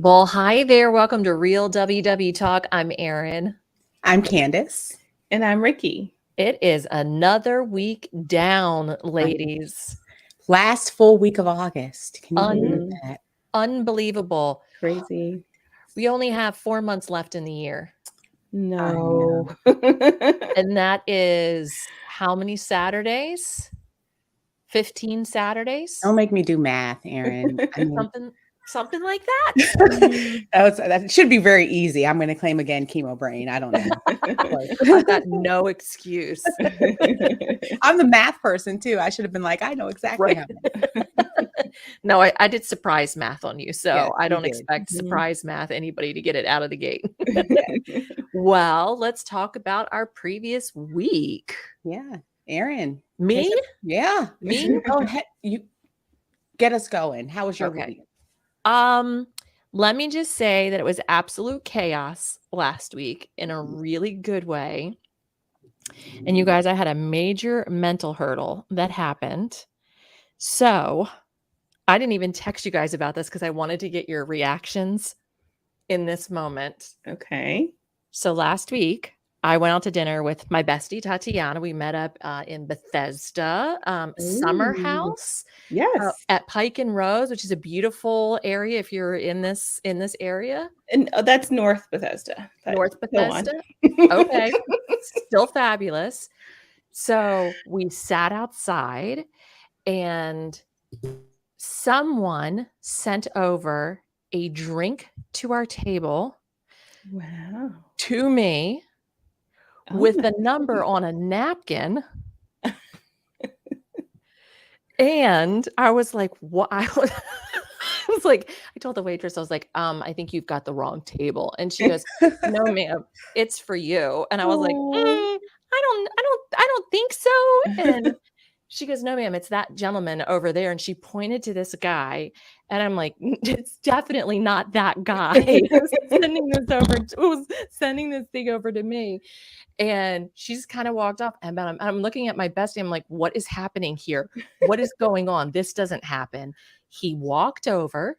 Well, hi there. Welcome to Real WW Talk. I'm Erin. I'm Candice. And I'm Rikki. It is another week down, ladies. Last full week of August. Can you believe that? Unbelievable. Crazy. We only have 4 months left in the year. No. And that is how many Saturdays? 15 Saturdays? Don't make me do math, Erin. Something like that. That should be very easy. I'm going to claim again chemo brain. I don't know. I've got no excuse. I'm the math person too. I should have been like, I know exactly how many. No, I did surprise math on you, so Yes, I don't did. expect surprise math anybody to get it out of the gate. Well, let's talk about our previous week. Yeah. Erin. Me? Yeah. Me? Go ahead. You get us going. How was your week? Let me just say that it was absolute chaos last week in a really good way. And you guys, I had a major mental hurdle that happened. So I didn't even text you guys about this because I wanted to get your reactions in this moment. Okay. So last week, I went out to dinner with my bestie, Tatiana. We met up in Bethesda Summer House. Yes. At Pike and Rose, which is a beautiful area if you're in this area. And that's North Bethesda. North Bethesda. Okay. Still fabulous. So we sat outside and someone sent over a drink to our table. Wow. To me with the number on a napkin. And I was like, what? I was like, I told the waitress, I was like, I think you've got the wrong table. And she goes, no, ma'am, it's for you. And I was like, I don't think so. And she goes, no, ma'am, it's that gentleman over there. And she pointed to this guy. And I'm like, it's definitely not that guy who's sending this thing over to me. And she just kind of walked off. And I'm looking at my bestie. I'm like, what is happening here? What is going on? This doesn't happen. He walked over.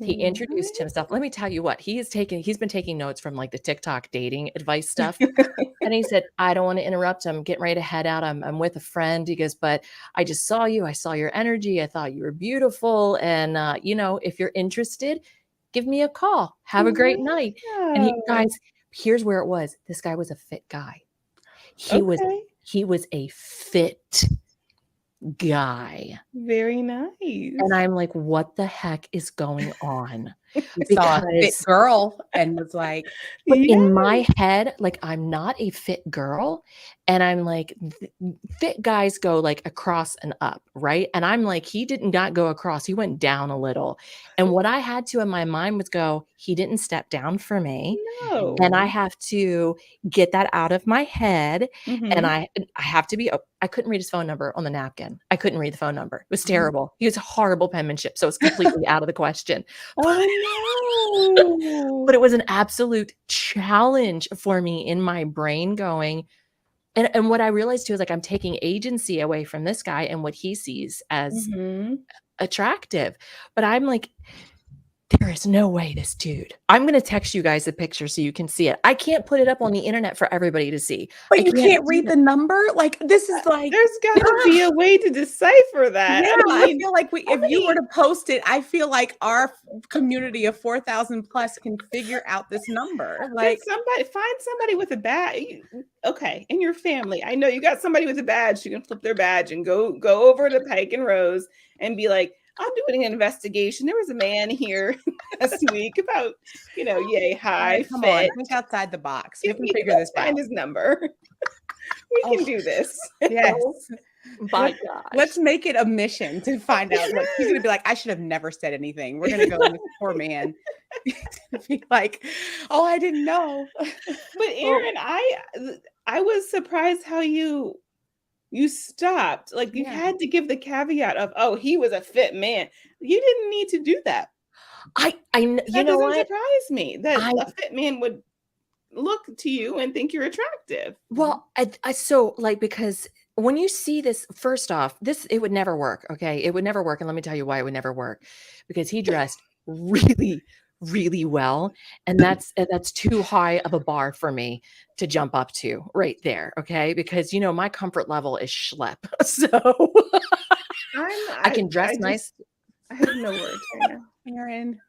He introduced himself. Let me tell you what, he's been taking notes from like the TikTok dating advice stuff. And he said, I don't want to interrupt. I'm getting ready to head out. I'm with a friend. He goes, but I just saw you. I saw your energy. I thought you were beautiful. And, if you're interested, give me a call. Have a great night. And guys, here's where it was. This guy was a fit guy. He was a fit guy. Very nice. And I'm like, what the heck is going on? Saw a fit girl and was like, but in my head, like, I'm not a fit girl. And I'm like, fit guys go like across and up, right? And I'm like, he did not go across. He went down a little. And what I had to in my mind was go, he didn't step down for me. No. And I have to get that out of my head. And I have to be, I couldn't read his phone number on the napkin. I couldn't read the phone number. It was terrible. He was horrible penmanship. So it's completely out of the question. Oh, no. But it was an absolute challenge for me in my brain going. And what I realized too is like, I'm taking agency away from this guy and what he sees as attractive. But I'm like, there is no way this dude. I'm going to text you guys the picture so you can see it. I can't put it up on the internet for everybody to see. But you can't read the number? Like, this is like... There's got to be a way to decipher that. Yeah, I feel like if you were to post it, I feel like our community of 4,000 plus can figure out this number. Like, find somebody with a badge. Okay, in your family. I know you got somebody with a badge. You can flip their badge and go over to Pike and Rose and be like, I'm doing an investigation. There was a man here last week about, yay, high, come fit. on, think outside the box. We can figure this out. Find his number. We can do this. Yes. By gosh. Let's make it a mission to find out. Like, he's going to be like, I should have never said anything. We're going to go in this poor man. Be like, oh, I didn't know. But Erin, I was surprised how you stopped. Like, you had to give the caveat of, oh, he was a fit man. You didn't need to do that. That doesn't surprise me that a fit man would look to you and think you're attractive. Well, because when you see this, first off, it would never work. Okay. It would never work. And let me tell you why it would never work, because he dressed really, really well. And that's too high of a bar for me to jump up to right there. Okay. Because, my comfort level is schlep. So I can dress nice. I have no words right now. Erin,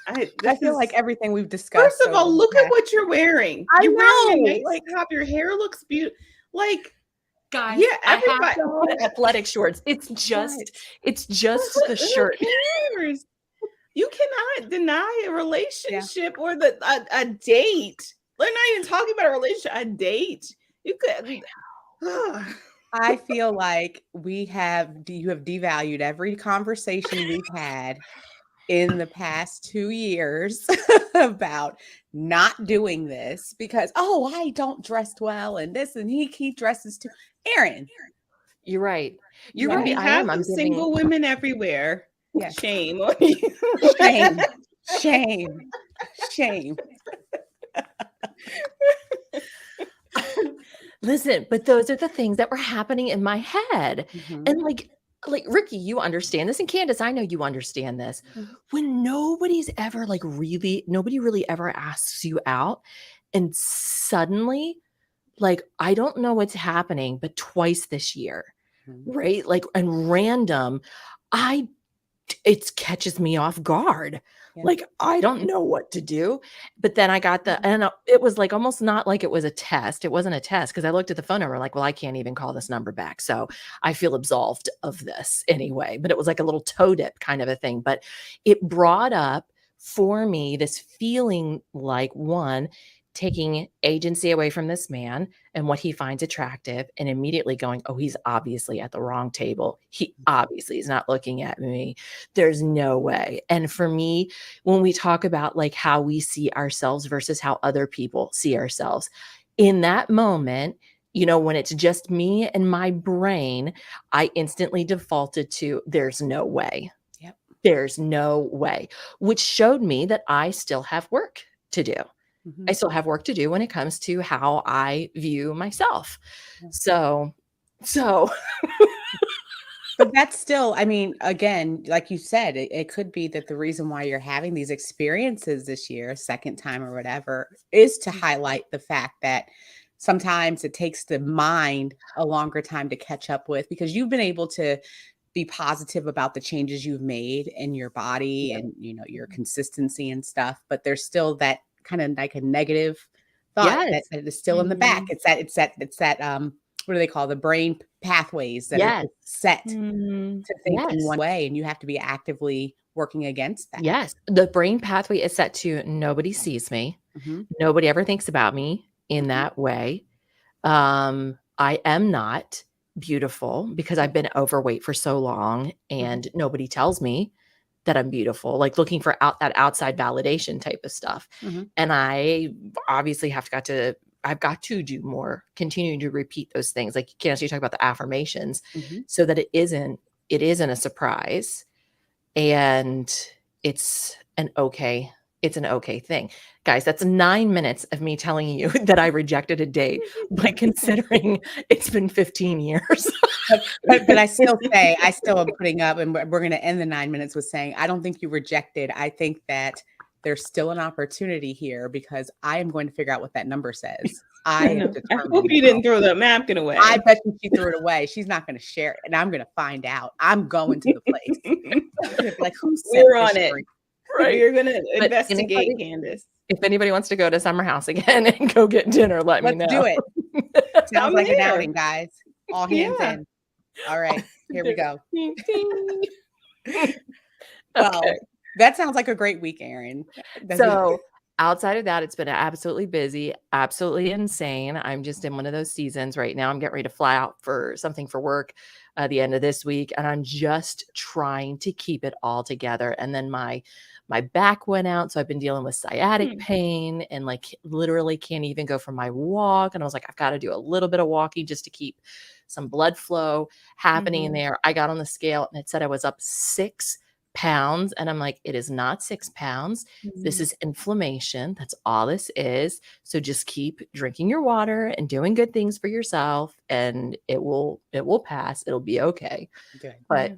I I feel like everything we've discussed. First of all, over the look at past- what you're wearing. I You're wearing a know, nice like- top. Your hair looks beautiful. Like, Guys, yeah, I have everybody. to wear athletic shorts. It's just the shirt. Who cares? You cannot deny a relationship or a date. They're not even talking about a relationship, a date. You could. I feel like you have devalued every conversation we've had in the past 2 years about not doing this because, I don't dress well and this and he dresses too. Erin. You're right. You're Yeah. right. We I have am. I'm giving single women everywhere. Yes. Shame on you. Shame. Shame. Shame. Listen, but those are the things that were happening in my head. Mhm. And like Rikki, you understand this. And Candice, I know you understand this. Mhm. When nobody really ever asks you out. And suddenly, I don't know what's happening, but twice this year, Mhm. right? And random, it catches me off guard. Yeah. I don't know what to do. But then I got and it was almost not like it was a test. It wasn't a test because I looked at the phone number well, I can't even call this number back. So I feel absolved of this anyway. But it was like a little toe dip kind of a thing. But it brought up for me this feeling one, taking agency away from this man and what he finds attractive and immediately going, oh, he's obviously at the wrong table. He obviously is not looking at me. There's no way. And for me, when we talk about how we see ourselves versus how other people see ourselves, in that moment, when it's just me and my brain, I instantly defaulted to there's no way. Yep. There's no way, which showed me that I still have work to do. Mhm. I still have work to do when it comes to how I view myself. So But that's still, again, like you said, it could be that the reason why you're having these experiences this year, second time or whatever, is to highlight the fact that sometimes it takes the mind a longer time to catch up with because you've been able to be positive about the changes you've made in your body and, your consistency and stuff. But there's still that kind of like a negative thought that is still in the back. It's that what do they call the brain pathways that are set to think in one way, and you have to be actively working against that. Yes, the brain pathway is set to nobody sees me. Nobody ever thinks about me in that way. I am not beautiful because I've been overweight for so long and nobody tells me that I'm beautiful, looking for that outside validation type of stuff. And I obviously I've got to do more, continuing to repeat those things. Like Candice, you talk about the affirmations so that it isn't a surprise and it's an okay thing. Guys, that's 9 minutes of me telling you that I rejected a date, but considering it's been 15 years. But I still am putting up, and we're going to end the 9 minutes with saying, I don't think you rejected. I think that there's still an opportunity here because I am going to figure out what that number says. I hope you didn't throw that napkin away. I bet you she threw it away. She's not going to share it, and I'm going to find out. I'm going to the place. Who said we're on it. Right. You're going to investigate, Candice. If anybody wants to go to Summer House again and go get dinner, let me know. Let's do it. Sounds like an outing, guys. All hands in. All right, here we go. Well, that sounds like a great week, Erin. So outside of that, it's been absolutely busy, absolutely insane. I'm just in one of those seasons right now. I'm getting ready to fly out for something for work the end of this week. And I'm just trying to keep it all together. And then my back went out. So I've been dealing with sciatic pain and literally can't even go for my walk. And I was like, I've got to do a little bit of walking just to keep some blood flow happening in there. I got on the scale and it said I was up 6 pounds. And I'm like, it is not 6 pounds. This is inflammation. That's all this is. So just keep drinking your water and doing good things for yourself and it will pass. It'll be okay. Good. But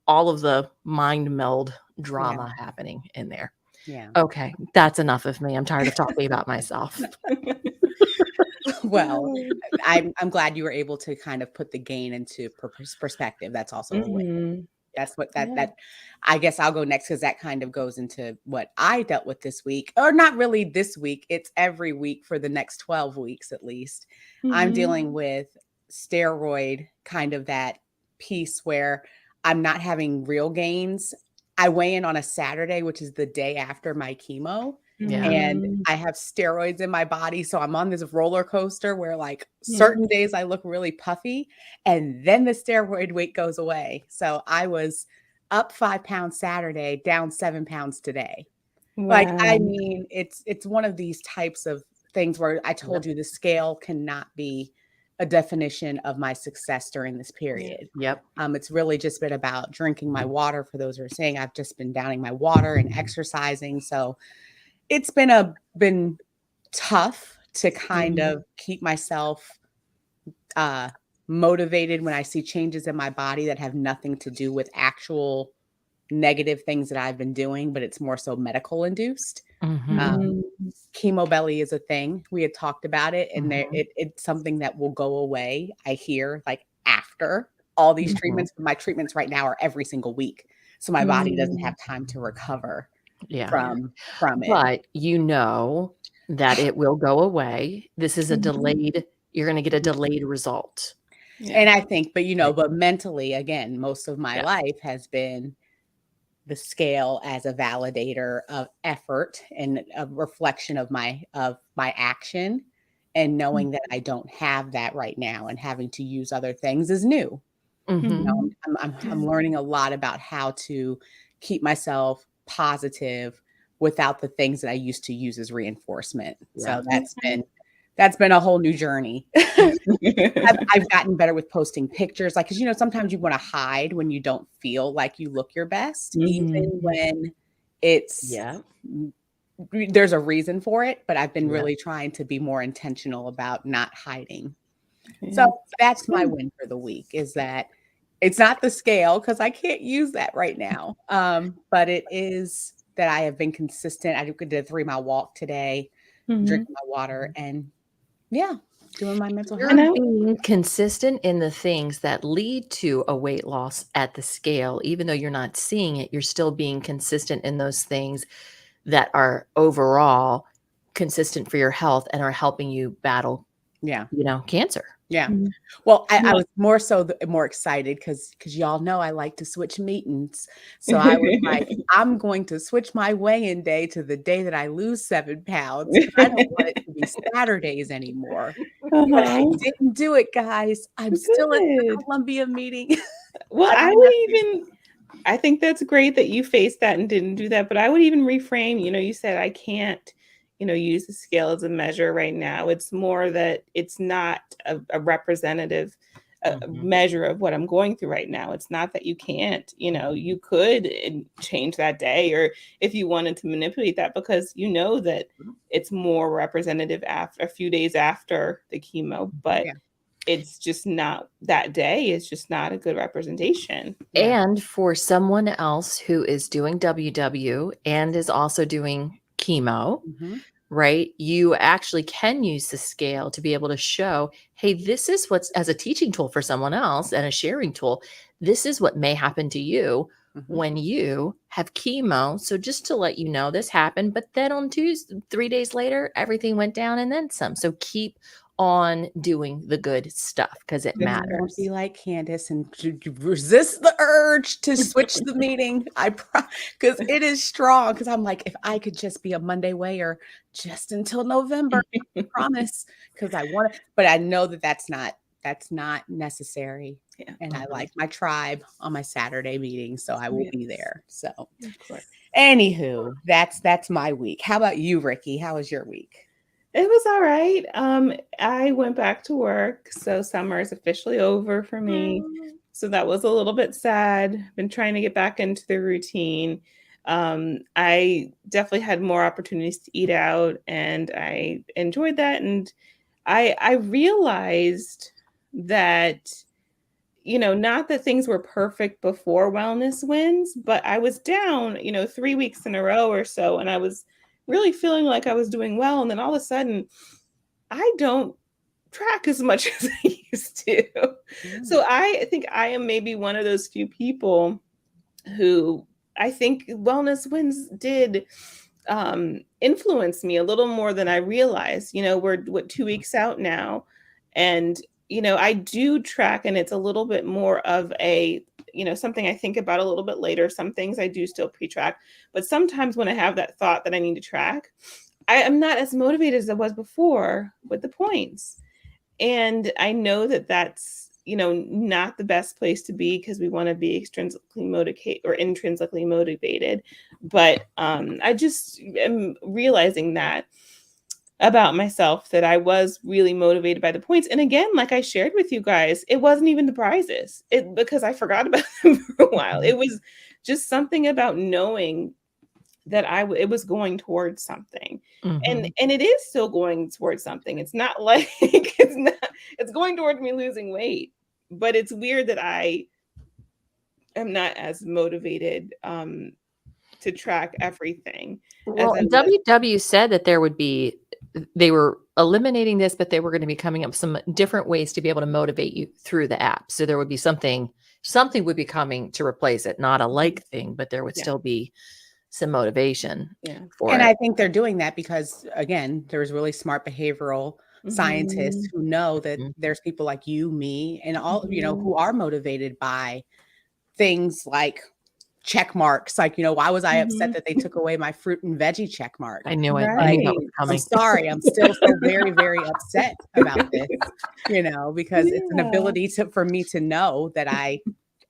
all of the mind meld drama happening in there. Yeah. Okay, that's enough of me. I'm tired of talking about myself. Well, I'm glad you were able to kind of put the gain into perspective. That's also a win. Mhm. That's what Yeah. that I guess I'll go next because that kind of goes into what I dealt with this week, or not really this week. It's every week for the next 12 weeks at least. I'm Mhm. dealing with steroid, kind of that piece where I'm not having real gains. I weigh in on a Saturday, which is the day after my chemo. Yeah. And Mm. I have steroids in my body. So I'm on this roller coaster where, like, Yeah. certain days I look really puffy and then the steroid weight goes away. So I was up 5 pounds Saturday, down 7 pounds today. Like, I Wow. mean, it's one of these types of things where I Yep. told you the scale cannot be a definition of my success during this period. Yep. It's really just been about drinking my water. For those who are saying, I've just been downing my water and exercising. So it's been tough to kind Mhm. of keep myself uh motivated when I see changes in my body that have nothing to do with actual negative things that I've been doing, but it's more so medical induced. Mhm. Um, Mhm. chemo belly is a thing. We had talked about it, and Mhm. it's something that will go away. I hear, like, after all these Mhm. treatments. But my treatments right now are every single week, so my body doesn't Mm. have time to recover Yeah. from it. But you know that it will go away. This is a Mhm. delayed you're gonna get a Mhm. delayed result. Yeah. And I think, but Right. but mentally, again, most of my Yeah. life has been the scale as a validator of effort and a reflection of my action, and knowing that I don't have that right now and having to use other things is new. You Mhm. know, Mhm. I'm learning a lot about how to keep myself positive without the things that I used to use as reinforcement. Yeah. So that's been a whole new journey. I've gotten better with posting pictures, like, 'cause, sometimes you wanna hide when you don't feel like you look your best, even Mhm. when it's Yeah. there's a reason for it, but I've been Yeah. really trying to be more intentional about not hiding. So Yeah. that's my Good. win for the week, is that it's not the scale, because I can't use that right now. But it is that I have been consistent. I did a 3-mile walk today, Mhm. drinking my water, and yeah, doing my mental And health. You're I being consistent in the things that lead to a weight loss at the scale. Even though you're not seeing it, you're still being consistent in those things that are overall consistent for your health and are helping you battle, Yeah. cancer. Yeah. Mhm. Well, I Yeah. was more so more excited because y'all know I like to switch meetings. So I was like, I'm going to switch my weigh-in day to the day that I lose 7 pounds, because I don't want it to be Saturdays anymore. But I Uh-huh. didn't do it, guys. I'm still at the Good. Columbia meeting. Well, I'm I gonna would have to even I think that's great that you faced that and didn't do that, but I would even reframe, you said I can't, use the scale as a measure right now. It's more that it's not a representative Mhm. measure of what I'm going through right now. It's not that you can't, you could change that day, or if you wanted to manipulate that, because you know that it's more representative after a few days after the chemo, but Yeah, it's just not that day. It's just not a good representation. yeah. And for someone else who is doing WW and is also doing chemo, Mhm. right? You actually can use the scale to be able to show, hey, this is what's as a teaching tool for someone else and a sharing tool. This is what may happen to you Mhm. when you have chemo. So just to let you know, this happened, but then on Tuesday, 3 days later, everything went down and then some. So keep on doing the good stuff because it Just don't matters. be like Candice and resist the urge to switch the meeting. Because it is strong. Because I'm like, if I could just be a Monday wayer just until November, I promise. Because I want to, but I know that that's not necessary. Yeah, And I Mhm. like my tribe on my Saturday meeting, so I will yes, be there. So, of course. anywho, that's my week. How about you, Rikki? How was your week? It was all right. I went back to work, so summer is officially over for me. So that was a little bit sad. Been trying to get back into the routine. I definitely had more opportunities to eat out, and I enjoyed that. And I realized that not that things were perfect before wellness wins, but I was down, 3 weeks in a row or so, and I was really feeling like I was doing well. And then all of a sudden, I don't track as much as I used to. Mm. So I think I am maybe one of those few people who I think wellness wins did influence me a little more than I realized. We're 2 weeks out now, and I do track, and it's a little bit more of a something I think about a little bit later. Some things I do still pre-track, but sometimes when I have that thought that I need to track, I am not as motivated as I was before with the points. And I know that that's, not the best place to be, because we want to be extrinsically motivated or intrinsically motivated. But I just am realizing that about myself, that I was really motivated by the points. And again, like I shared with you guys, it wasn't even the prizes, because I forgot about them for a while. It was just something about knowing that it was going towards something. And Mhm. it is still going towards something. It's not like it's going towards me losing weight. But it's weird that I am not as motivated to track everything as Well, I and was. WW said that they were eliminating this, but they were gonna be coming up with some different ways to be able to motivate you through the app. So there would be something would be coming to replace it, not a Mhm. like thing, but there would Yeah. still be some motivation Yeah. for And it. I think they're doing that because, again, there's really smart behavioral scientists Mhm. who know that Mm. there's people like you, me, and all, Mhm. who are motivated by things like check marks. Like, why was I upset Mhm. that they took away my fruit and veggie check mark? I knew it. I Like, knew that was Right. I'm coming. sorry, I'm still so very, very upset about this, because it's an Yeah. ability for me to know that I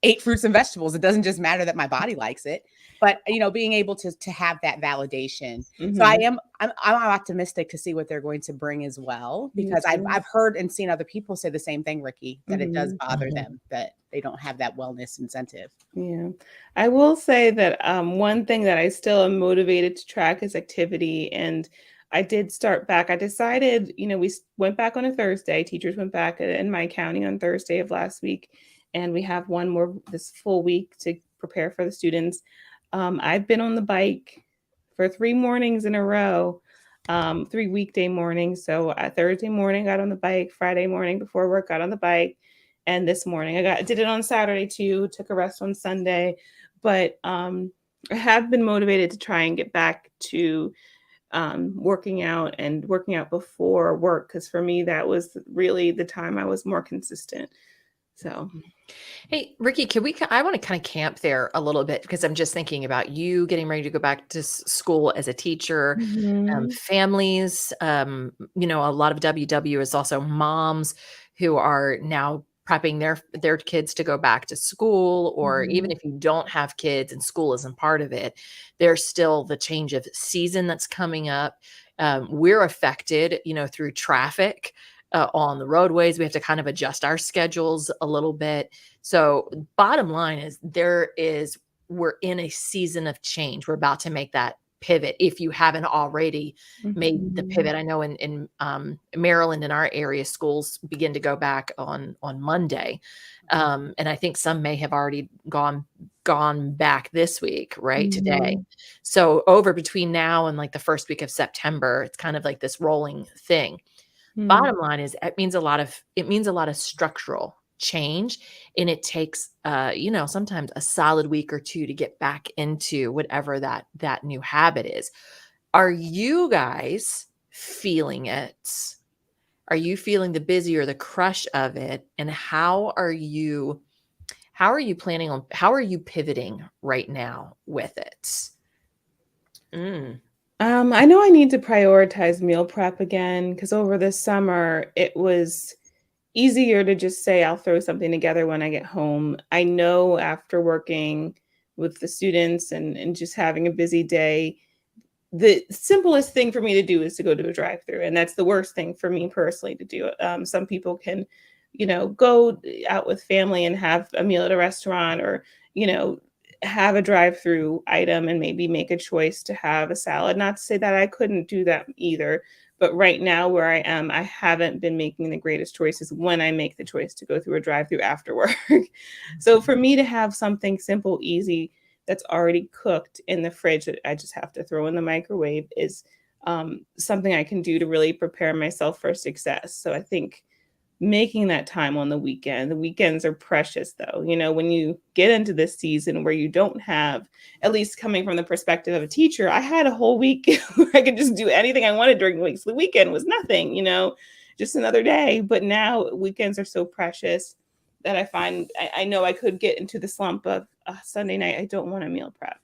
ate fruits and vegetables. It doesn't just matter that my body likes it, but being able to have that validation. So Mhm. I'm optimistic to see what they're going to bring as well, Me because I've too. I've heard and seen other people say the same thing, Rikki, that it does Mhm. bother Mhm. them that they don't have that wellness incentive. Yeah. I will say that one thing that I still am motivated to track is activity. And I did start back. I decided, we went back on a Thursday. Teachers went back in my county on Thursday of last week. And we have one more this full week to prepare for the students. I've been on the bike for 3 mornings in a row, 3 weekday mornings. So Thursday morning, got on the bike. Friday morning before work, got on the bike. And this morning, did it on Saturday too. Took a rest on Sunday, but I have been motivated to try and get back to working out, and working out before work, because for me that was really the time I was more consistent. So. Hey, Ricky, I want to kind of camp there a little bit, because I'm just thinking about you getting ready to go back to school as a teacher, Mhm. families. A lot of WW is also moms who are now prepping their kids to go back to school, or even Mhm. if you don't have kids and school isn't part of it, there's still the change of season that's coming up. We're affected, through traffic on the roadways. We have to kind of adjust our schedules a little bit. So bottom line is we're in a season of change. We're about to make that pivot if you haven't already made the Mhm. pivot. I know in Maryland, in our area, schools begin to go back on Monday. And I think some may have already gone back this week, right? Today. Mhm. So over between now and like the first week of September, it's kind of like this rolling thing. Mhm. Bottom line is it means a lot of structural change, and it takes sometimes a solid week or two to get back into whatever that new habit is. Are you guys feeling it? Are you feeling the busy or the crush of it? And how are you pivoting right now with it? Mm. I know I need to prioritize meal prep again, because over the summer it was easier to just say I'll throw something together when I get home. I know after working with the students, and just having a busy day, the simplest thing for me to do is to go to a drive-through, and that's the worst thing for me personally to do. Some people can, go out with family and have a meal at a restaurant, or you know, have a drive-through item and maybe make a choice to have a salad. Not to say that I couldn't do that either, But right now where I am, I haven't been making the greatest choices when I make the choice to go through a drive-through after work. So for me to have something simple, easy, that's already cooked in the fridge that I just have to throw in the microwave is something I can do to really prepare myself for success. So I think making that time on the weekend. The weekends are precious though. You know, when you get into this season where you don't have, at least coming from the perspective of a teacher, I had a whole week where I could just do anything I wanted during the week. So the weekend was nothing, you know, just another day. But now weekends are so precious that I find I know I could get into the slump of Sunday night, I don't want to meal prep.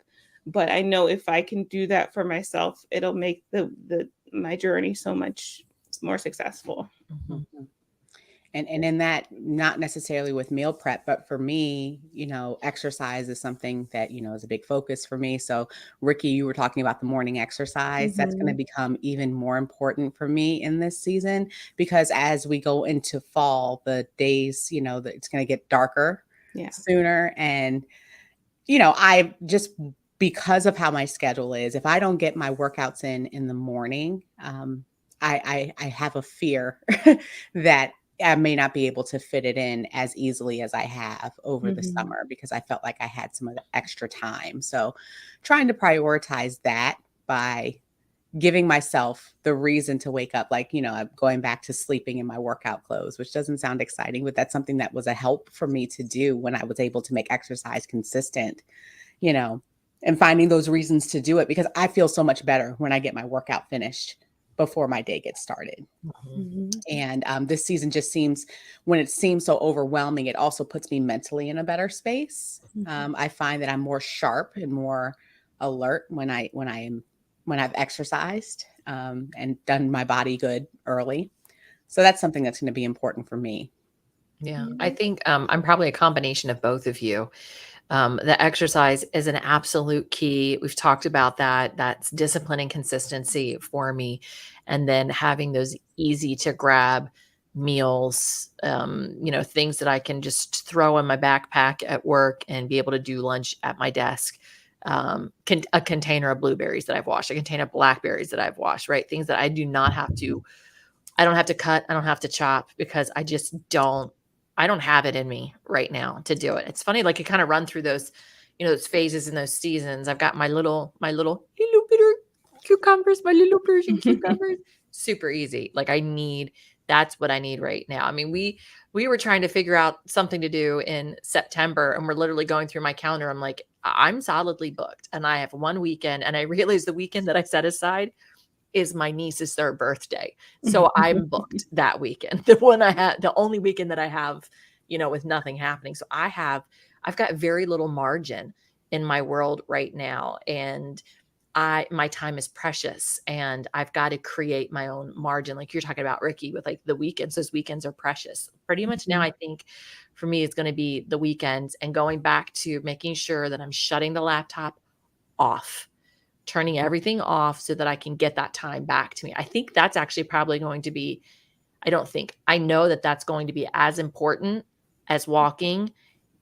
But I know if I can do that for myself, it'll make the my journey so much more successful. Mhm. Mhm. And in that, not necessarily with meal prep, but for me, exercise is something that, is a big focus for me. So, Rikki, you were talking about the morning exercise. That's going to Mhm. become even more important for me in this season because as we go into fall, the days, that it's going to get darker Yeah. sooner. And, I just, because of how my schedule is, if I don't get my workouts in the morning, I have a fear that I may not be able to fit it in as easily as I have over the Mhm. summer because I felt like I had some of the extra time. So trying to prioritize that by giving myself the reason to wake up, like, I'm going back to sleeping in my workout clothes, which doesn't sound exciting, but that's something that was a help for me to do when I was able to make exercise consistent, you know, and finding those reasons to do it because I feel so much better when I get my workout finished before my day gets started. Mhm. Mhm. And this season just seems, when it seems so overwhelming, it also puts me mentally in a better space. Mhm. I find that I'm more sharp and more alert when I've exercised and done my body good early. So that's something that's going to be important for me. Yeah, I Mhm. think I'm probably a combination of both of you. The exercise is an absolute key. We've talked about that. That's discipline and consistency for me. And then having those easy to grab meals, things that I can just throw in my backpack at work and be able to do lunch at my desk. A container of blueberries that I've washed, a container of blackberries that I've washed, right? Things that I don't have to cut, I don't have to chop because I don't have it in me right now to do it. It's funny, like you kind of run through those, those phases and those seasons. I've got my little bitter cucumbers, my little Persian cucumbers. Super easy. That's what I need right now. I mean, we were trying to figure out something to do in September and we're literally going through my calendar. I'm like, I'm solidly booked and I have one weekend. And I realized the weekend that I set aside is my niece's third birthday. So I'm booked that weekend. The only weekend that I have, with nothing happening. So I've got very little margin in my world right now. And my time is precious and I've got to create my own margin. Like you're talking about, Rikki, with like the weekends, those weekends are precious. Pretty much now, I think for me, it's going to be the weekends and going back to making sure that I'm shutting the laptop off, turning everything off so that I can get that time back to me. I think that's actually probably going to be, I know that that's going to be as important as walking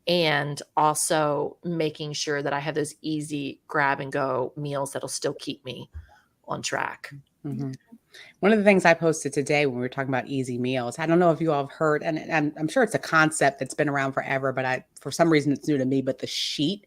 and also making sure that I have those easy grab and go meals that'll still keep me on track. Mhm. One of the things I posted today when we were talking about easy meals, I don't know if you all have heard, and I'm sure it's a concept that's been around forever, but for some reason it's new to me, but the sheet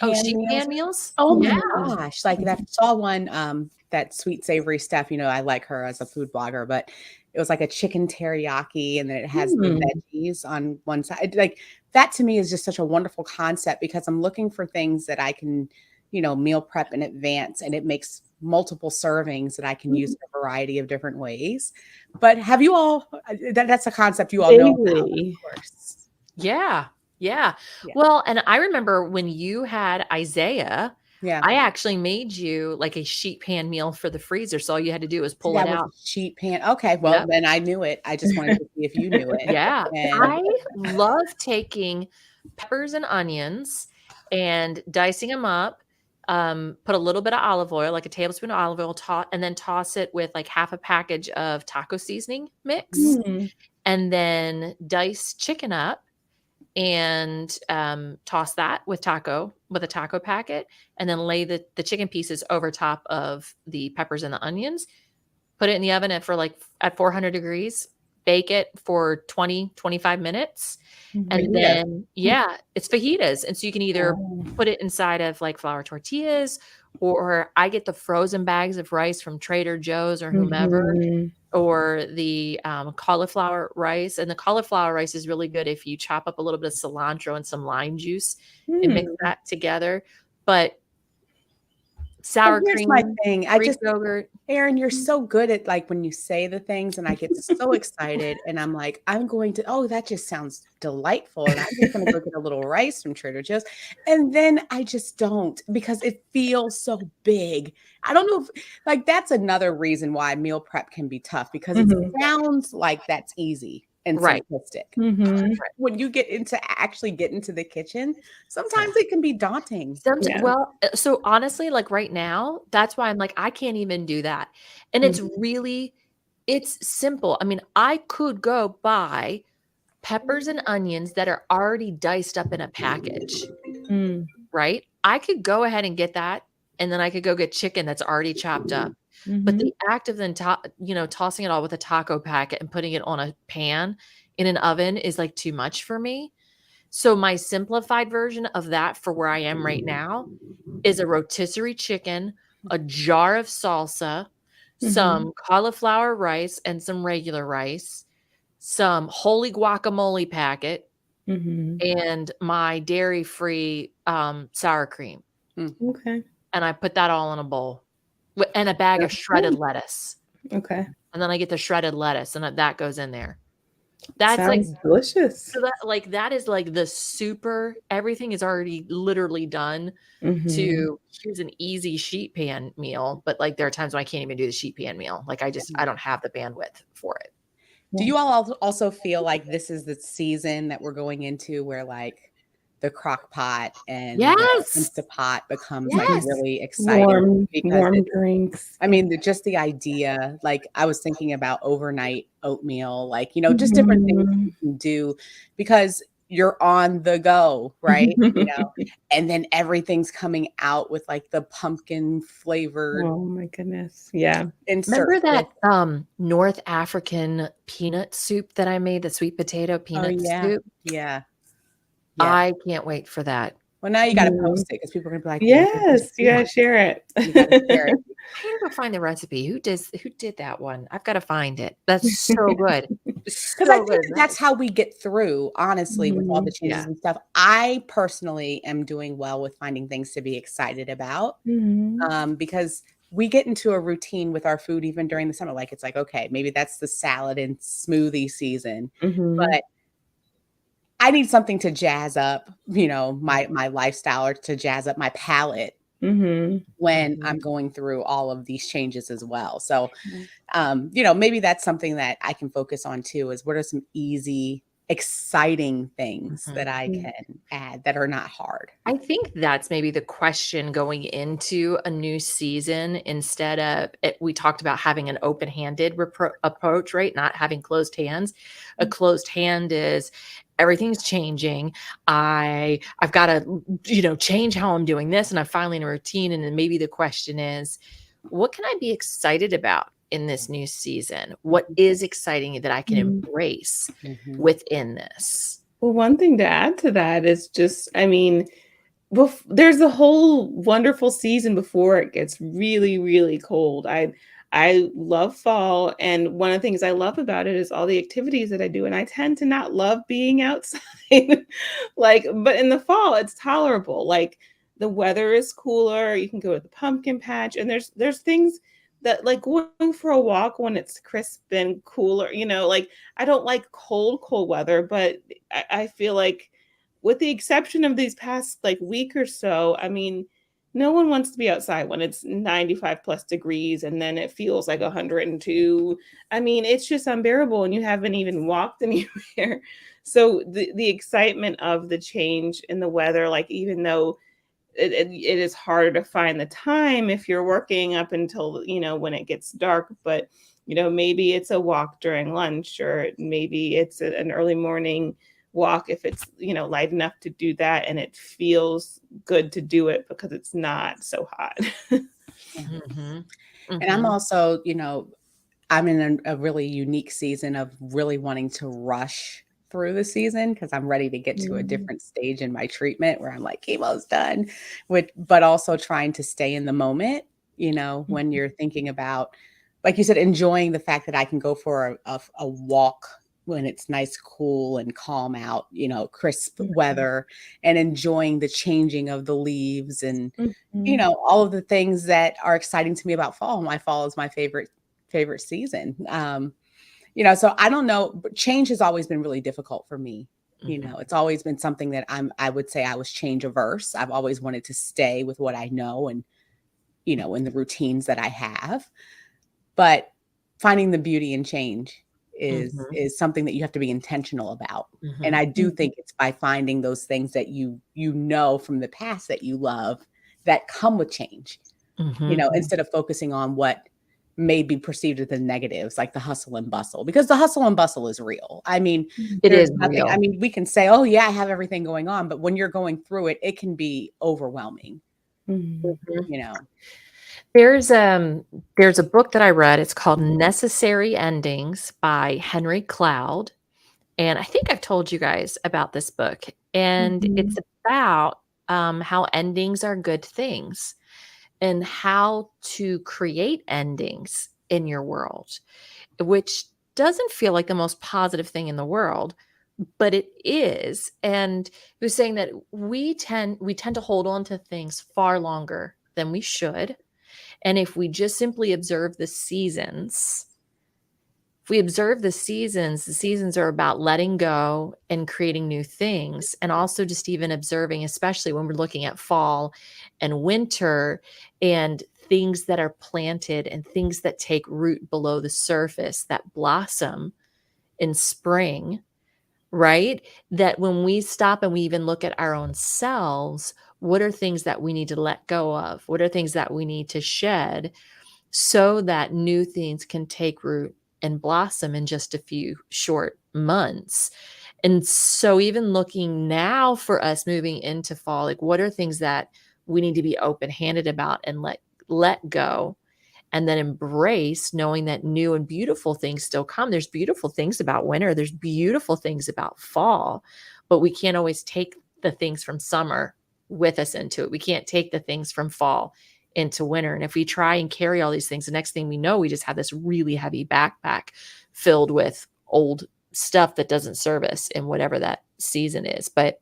Oh, pan sheet meals. pan meals? Oh Yeah. my gosh. Like I saw one, that Sweet Savory Steph, I like her as a food blogger, but it was like a chicken teriyaki and then it has the Mm. veggies on one side. Like that to me is just such a wonderful concept because I'm looking for things that I can, meal prep in advance and it makes multiple servings that I can use Mhm. in a variety of different ways. But have you all, that's a concept you all know about, of Vaguely. course. Yeah. Yeah. Yeah. Well, and I remember when you had Isaiah, Yeah. I actually made you like a sheet pan meal for the freezer. So all you had to do was See, pull it that was a out. sheet pan. Okay, well, Yep. then I knew it. I just wanted to see if you knew it. Yeah. And I love taking peppers and onions and dicing them up. Put a little bit of olive oil, like a tablespoon of olive oil, and then toss it with like half a package of taco seasoning mix, Mm. and then dice chicken up and toss that with a taco packet, and then lay the chicken pieces over top of the peppers and the onions. put it in the oven at 400 degrees, bake it for 20, 25 minutes. And then, it's fajitas. And so you can either put it inside of like flour tortillas, or I get the frozen bags of rice from Trader Joe's or whomever, or the cauliflower rice. And the cauliflower rice is really good if you chop up a little bit of cilantro and some lime juice and mix that together. But sour here's cream, my thing. Greek yogurt. Erin, you're so good at like when you say the things and I get so excited and I'm like, that just sounds delightful. And I'm just going to go get a little rice from Trader Joe's. And then I just don't, because it feels so big. I don't know if like, that's another reason why meal prep can be tough, because it sounds like that's easy and simplistic. When you get into the kitchen, sometimes it can be daunting. Well, so honestly, like right now, that's why I'm like, I can't even do that. And it's simple. I mean, I could go buy peppers and onions that are already diced up in a package, right? I could go ahead and get that. And then I could go get chicken that's already chopped up. But the act of then, tossing it all with a taco packet and putting it on a pan in an oven is like too much for me. So my simplified version of that for where I am right now is a rotisserie chicken, a jar of salsa, some cauliflower rice and some regular rice, some holy guacamole packet, and my dairy-free sour cream. Okay. And I put that all in a bowl. And a bag of shredded lettuce. Okay. And then I get the shredded lettuce and that goes in there. That's sounds like delicious. So that is like the super, everything is already literally done to here's an easy sheet pan meal. But like there are times when I can't even do the sheet pan meal. Like I don't have the bandwidth for it. Do you all also feel like this is the season that we're going into where like the crock pot and the Instapot becomes like really exciting? Warm drinks. I mean, just the idea, like I was thinking about overnight oatmeal, like, just different things you can do because you're on the go, right? And then everything's coming out with like the pumpkin flavored. Oh my goodness. Yeah. Remember that North African peanut soup that I made, the sweet potato peanut soup? Yeah. I can't wait for that. Well, now you got to post it because people are going to be like, yes, you got to share it. You got to share it. I gotta go find the recipe. Who did that one? I've got to find it. That's so good. Because I think that's how we get through, honestly, with all the changes and stuff. I personally am doing well with finding things to be excited about because we get into a routine with our food even during the summer. Like it's like, okay, maybe that's the salad and smoothie season, but I need something to jazz up, my lifestyle, or to jazz up my palate when I'm going through all of these changes as well. So, maybe that's something that I can focus on too, is what are some easy, exciting things that I can add that are not hard. I think that's maybe the question going into a new season. Instead of we talked about having an open-handed approach, right? Not having closed hands. A closed hand is everything's changing. I've got to, change how I'm doing this, and I'm finally in a routine. And then maybe the question is, what can I be excited about in this new season? What is exciting that I can embrace within this? Well, one thing to add to that is just, there's a whole wonderful season before it gets really, really cold. I love fall. And one of the things I love about it is all the activities that I do. And I tend to not love being outside, but in the fall, it's tolerable. Like the weather is cooler. You can go to the pumpkin patch, and there's things that like going for a walk when it's crisp and cooler, I don't like cold weather, but I feel like with the exception of these past like week or so, no one wants to be outside when it's 95 plus degrees and then it feels like 102. It's just unbearable and you haven't even walked anywhere. So the excitement of the change in the weather, like even though it is harder to find the time if you're working up until, when it gets dark, but, maybe it's a walk during lunch, or maybe it's an early morning walk if it's, light enough to do that. And it feels good to do it because it's not so hot. And I'm also, I'm in a really unique season of really wanting to rush through the season because I'm ready to get to a different stage in my treatment where I'm like, chemo's done, but also trying to stay in the moment, when you're thinking about, like you said, enjoying the fact that I can go for a walk when it's nice, cool and calm out, crisp weather, and enjoying the changing of the leaves and, all of the things that are exciting to me about fall. My fall is my favorite season. So I don't know, but change has always been really difficult for me. It's always been something that I would say I was change averse. I've always wanted to stay with what I know and, in the routines that I have. But finding the beauty in change is something that you have to be intentional about. And I do think it's by finding those things that you know from the past that you love that come with change, instead of focusing on what may be perceived as the negatives, like the hustle and bustle, because the hustle and bustle is real. I mean, It there's is nothing, real. we can say, oh yeah, I have everything going on, but when you're going through it, it can be overwhelming, There's a book that I read. It's called Necessary Endings by Henry Cloud. And I think I've told you guys about this book. And it's about how endings are good things and how to create endings in your world, which doesn't feel like the most positive thing in the world, but it is. And he was saying that we tend to hold on to things far longer than we should. And if we just simply observe the seasons, the seasons are about letting go and creating new things. And also just even observing, especially when we're looking at fall and winter and things that are planted and things that take root below the surface that blossom in spring, right? That when we stop and we even look at our own selves, what are things that we need to let go of? What are things that we need to shed so that new things can take root and blossom in just a few short months? And so even looking now for us moving into fall, like what are things that we need to be open-handed about and let go, and then embrace knowing that new and beautiful things still come. There's beautiful things about winter. There's beautiful things about fall, but we can't always take the things from summer with us into it. We can't take the things from fall into winter. And if we try and carry all these things, the next thing we know, we just have this really heavy backpack filled with old stuff that doesn't serve us in whatever that season is. But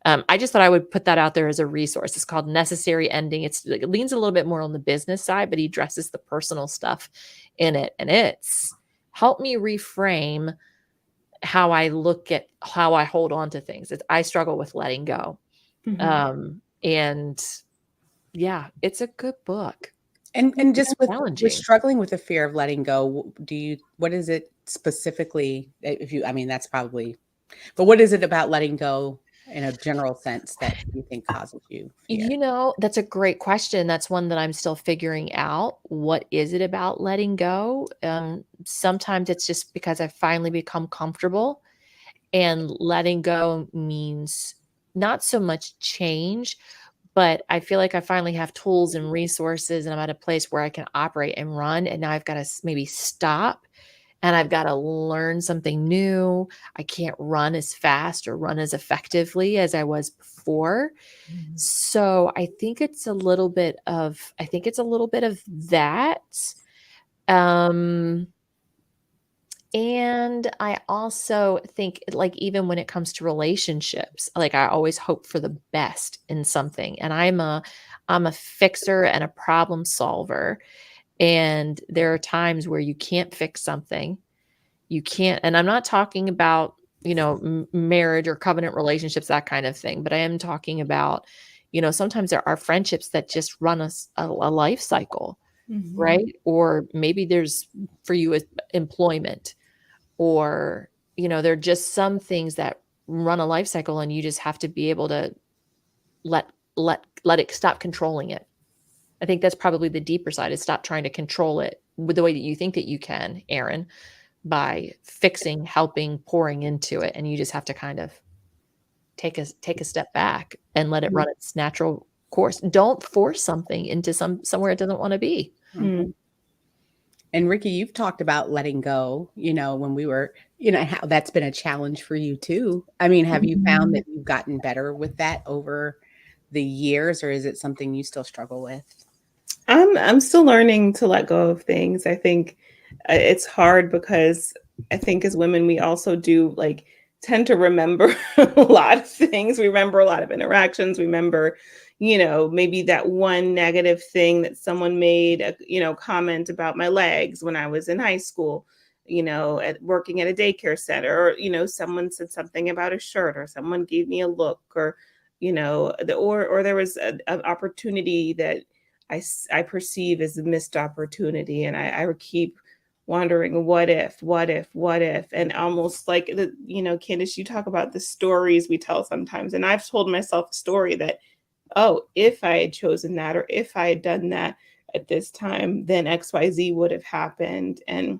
I just thought I would put that out there as a resource. It's called Necessary Ending. It leans a little bit more on the business side, but he addresses the personal stuff in it. And it's helped me reframe how I look at how I hold on to things. I struggle with letting go. And yeah, it's a good book. And just with challenging. struggling with the fear of letting go, what is it specifically, that's probably, but what is it about letting go in a general sense that you think causes you fear? That's a great question. That's one that I'm still figuring out. What is it about letting go? Sometimes it's just because I've finally become comfortable, and letting go means not so much change, but I feel like I finally have tools and resources, and I'm at a place where I can operate and run. And now I've got to maybe stop, and I've got to learn something new. I can't run as fast or run as effectively as I was before. So I think it's a little bit of that. And I also think, like, even when it comes to relationships, like I always hope for the best in something. And I'm a fixer and a problem solver. And there are times where you can't fix something. You can't, and I'm not talking about, marriage or covenant relationships, that kind of thing, but I am talking about, sometimes there are friendships that just run a life cycle, right? Or maybe there's for you employment, or, there are just some things that run a life cycle, and you just have to be able to let it, stop controlling it. I think that's probably the deeper side, is stop trying to control it with the way that you think that you can, Erin, by fixing, helping, pouring into it. And you just have to kind of take a step back and let it run its natural course. Don't force something into somewhere it doesn't want to be. And And Rikki, you've talked about letting go, when we were, how that's been a challenge for you too. I mean, have you found that you've gotten better with that over the years, or is it something you still struggle with? I'm still learning to let go of things. I think it's hard because I think as women we also do like tend to remember a lot of things. We remember a lot of interactions. We remember, maybe that one negative thing that someone made, a comment about my legs when I was in high school, at working at a daycare center, or someone said something about a shirt, or someone gave me a look, or or there was an opportunity that I perceive as a missed opportunity. And I would keep wondering, what if, and almost like Candice, you talk about the stories we tell sometimes. And I've told myself a story that, oh, if I had chosen that, or if I had done that at this time, then XYZ would have happened. And,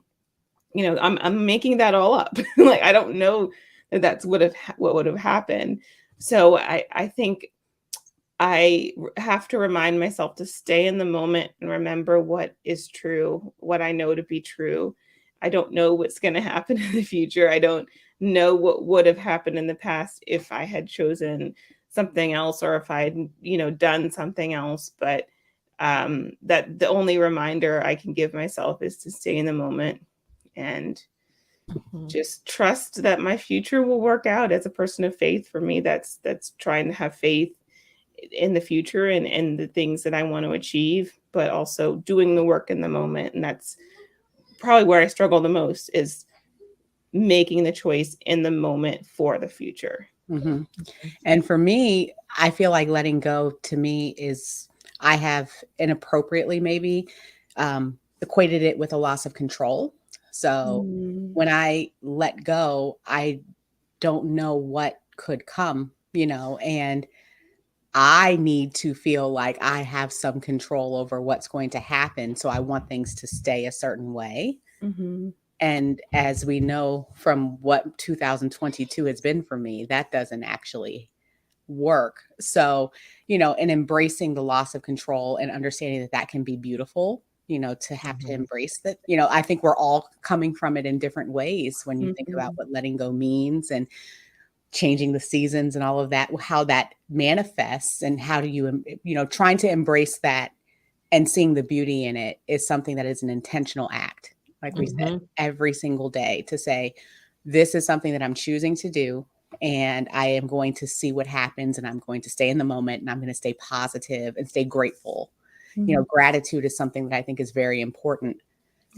I'm making that all up. Like, I don't know that what would have happened. So I think I have to remind myself to stay in the moment and remember what is true, what I know to be true. I don't know what's going to happen in the future. I don't know what would have happened in the past if I had chosen something else, or if I had, done something else. But that the only reminder I can give myself is to stay in the moment and just trust that my future will work out. As a person of faith, for me, that's trying to have faith in the future and the things that I want to achieve, but also doing the work in the moment. And that's probably where I struggle the most, is making the choice in the moment for the future. Mm-hmm. And for me, I feel like letting go to me is, I have inappropriately maybe equated it with a loss of control. So when I let go, I don't know what could come, and I need to feel like I have some control over what's going to happen. So I want things to stay a certain way. Mm-hmm. And as we know from what 2022 has been for me, that doesn't actually work. So, and embracing the loss of control and understanding that that can be beautiful, to have to embrace that. I think we're all coming from it in different ways when you think about what letting go means, and changing the seasons and all of that, how that manifests, and how do you, trying to embrace that and seeing the beauty in it is something that is an intentional act. Like we said, every single day, to say, this is something that I'm choosing to do, and I am going to see what happens, and I'm going to stay in the moment, and I'm going to stay positive and stay grateful. Gratitude is something that I think is very important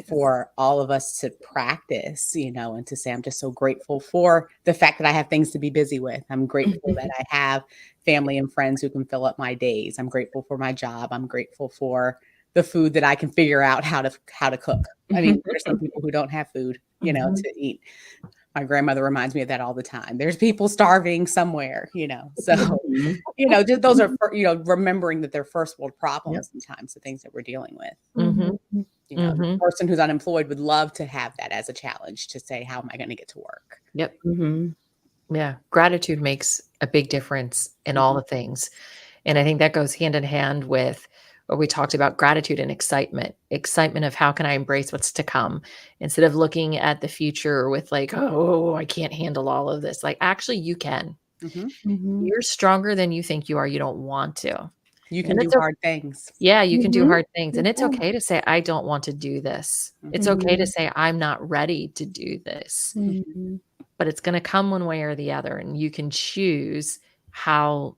for all of us to practice, and to say, I'm just so grateful for the fact that I have things to be busy with. I'm grateful that I have family and friends who can fill up my days. I'm grateful for my job. I'm grateful for the food that I can figure out how to cook. I mean, there's some people who don't have food, to eat. My grandmother reminds me of that all the time. There's people starving somewhere, so, just those are, remembering that they're first world problems sometimes, the things that we're dealing with. The person who's unemployed would love to have that as a challenge, to say, how am I going to get to work? Yep. Yeah. Gratitude makes a big difference in all the things. And I think that goes hand in hand with what we talked about, gratitude and excitement of how can I embrace what's to come, instead of looking at the future with like, oh, I can't handle all of this. Like, actually you can. You're stronger than you think you are. You don't want to. You can do hard things. Yeah, you can do hard things. And it's okay to say, I don't want to do this. It's okay to say, I'm not ready to do this. But it's going to come one way or the other. And you can choose how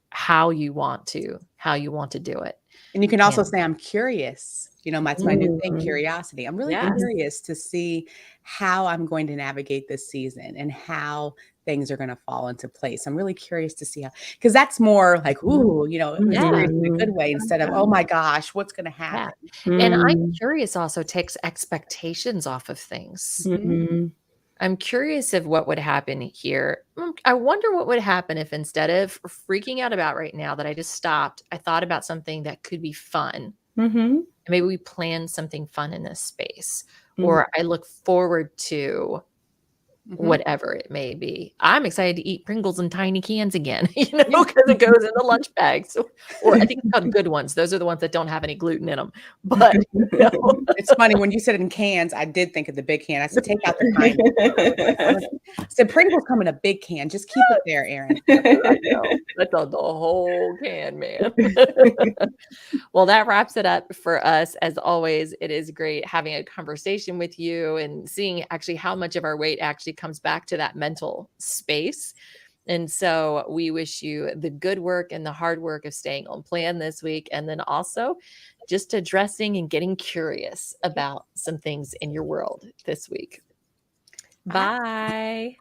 you want to do it. And you can also say, I'm curious. That's my new thing, curiosity. I'm really curious to see how I'm going to navigate this season and how things are going to fall into place. I'm really curious to see how, because that's more like, ooh, curious in a good way, instead of, oh my gosh, what's going to happen? And I'm curious also takes expectations off of things. I'm curious of what would happen here. I wonder what would happen if, instead of freaking out about right now, that I just stopped, I thought about something that could be fun. And maybe we plan something fun in this space, or I look forward to whatever it may be. I'm excited to eat Pringles in tiny cans again, because it goes in the lunch bags. Or I think it's called Good Ones. Those are the ones that don't have any gluten in them. But It's funny when you said it in cans, I did think of the big can. I said, take out the tiny. I said, Pringles come in a big can. Just keep it there, Erin. I know. That's the whole can, man. Well, that wraps it up for us. As always, it is great having a conversation with you and seeing actually how much of our weight actually comes back to that mental space. And so we wish you the good work and the hard work of staying on plan this week. And then also just addressing and getting curious about some things in your world this week. Bye.